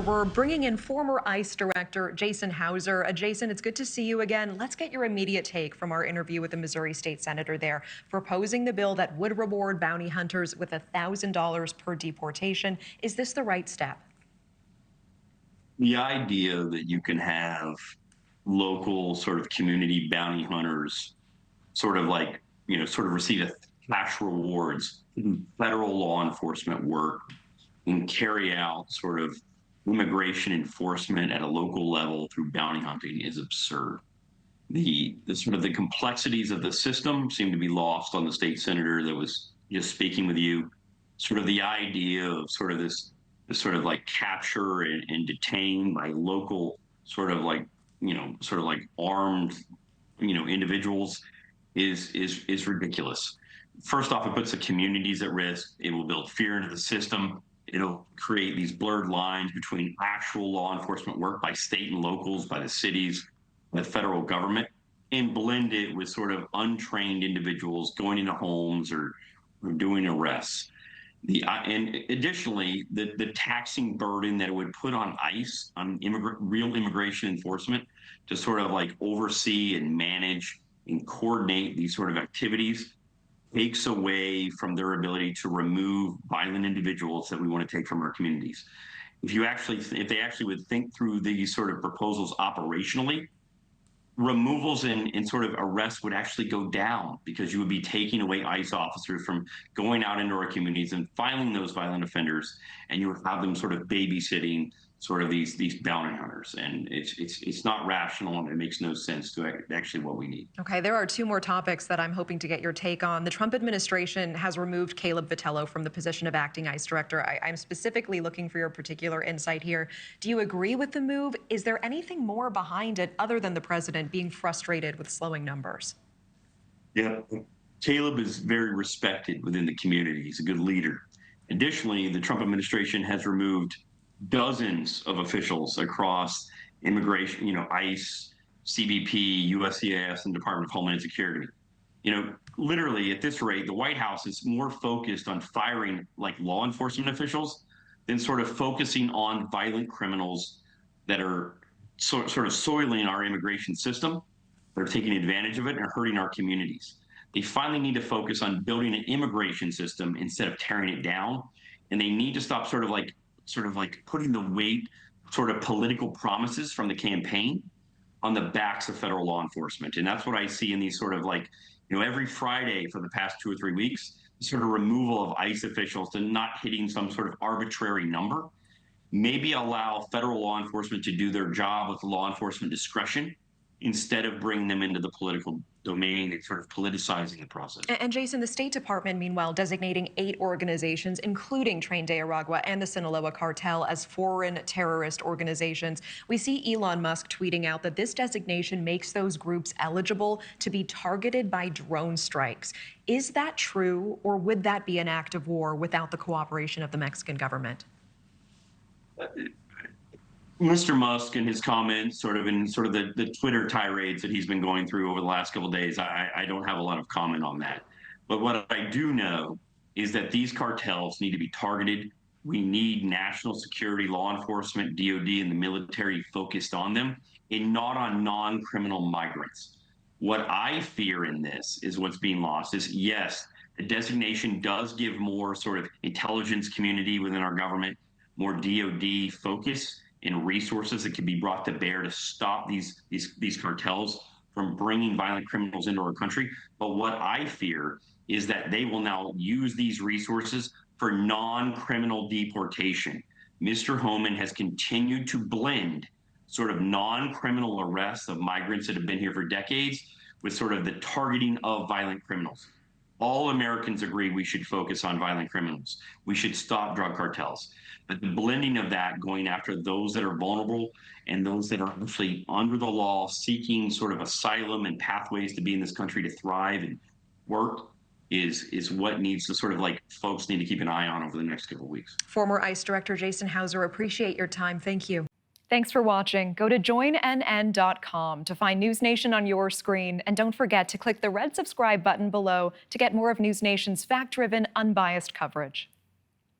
We're bringing in former ICE Director Jason Hauser. Jason, it's good to see you again. Let's get your immediate take from our interview with the Missouri State Senator there, proposing the bill that would reward bounty hunters with $1,000 per deportation. Is this the right step? The idea that you can have local sort of community bounty hunters sort of like, sort of receive a cash rewards in federal law enforcement work and carry out sort of immigration enforcement at a local level through bounty hunting is absurd. The sort of the complexities of the system seem to be lost on the state senator that was just speaking with you. Sort of the idea of sort of this sort of like capture and detain by local sort of like, sort of like armed, individuals is ridiculous. First off, it puts the communities at risk. It will build fear into the system. It'll create these blurred lines between actual law enforcement work by state and locals, by the cities, the federal government, and blend it with sort of untrained individuals going into homes or doing arrests. And additionally, the taxing burden that it would put on ICE, on real immigration enforcement, to sort of like oversee and manage and coordinate these sort of activities takes away from their ability to remove violent individuals that we want to take from our communities. If they actually would think through these sort of proposals operationally, removals and sort of arrests would actually go down because you would be taking away ICE officers from going out into our communities and filing those violent offenders, and you would have them sort of babysitting sort of these bounty hunters. And it's not rational, and it makes no sense to actually what we need. Okay, there are two more topics that I'm hoping to get your take on. The Trump administration has removed Caleb Vitello from the position of acting ICE director. I'm specifically looking for your particular insight here. Do you agree with the move? Is there anything more behind it other than the president being frustrated with slowing numbers? Yeah, Caleb is very respected within the community. He's a good leader. Additionally, the Trump administration has removed dozens of officials across immigration, ICE, CBP, USCIS, and Department of Homeland Security. Literally at this rate, the White House is more focused on firing like law enforcement officials than sort of focusing on violent criminals that are sort of soiling our immigration system. They're taking advantage of it and hurting our communities. They finally need to focus on building an immigration system instead of tearing it down. And they need to stop sort of like putting the weight, sort of political promises from the campaign on the backs of federal law enforcement. And that's what I see in these sort of like, every Friday for the past 2 or 3 weeks, sort of removal of ICE officials to not hitting some sort of arbitrary number. Maybe allow federal law enforcement to do their job with law enforcement discretion instead of bringing them into the political domain and sort of politicizing the process. And Jason, the State Department, meanwhile, designating 8 organizations, including Tren de Aragua and the Sinaloa cartel, as foreign terrorist organizations. We see Elon Musk tweeting out that this designation makes those groups eligible to be targeted by drone strikes. Is that true, or would that be an act of war without the cooperation of the Mexican government? Mr. Musk and his comments sort of the Twitter tirades that he's been going through over the last couple of days, I don't have a lot of comment on that. But what I do know is that these cartels need to be targeted. We need national security, law enforcement, DOD, and the military focused on them and not on non-criminal migrants. What I fear in this is what's being lost is, yes, the designation does give more sort of intelligence community within our government, more DOD focus and resources that can be brought to bear to stop these cartels from bringing violent criminals into our country. But what I fear is that they will now use these resources for non-criminal deportation. Mr. Homan has continued to blend sort of non-criminal arrests of migrants that have been here for decades with sort of the targeting of violent criminals. All Americans agree we should focus on violent criminals. We should stop drug cartels. But the blending of that, going after those that are vulnerable and those that are actually under the law, seeking sort of asylum and pathways to be in this country to thrive and work, is what needs to sort of like folks need to keep an eye on over the next couple of weeks. Former ICE Director Jason Hauser, appreciate your time. Thank you. Thanks for watching. Go to joinnn.com to find News Nation on your screen. And don't forget to click the red subscribe button below to get more of News Nation's fact-driven, unbiased coverage.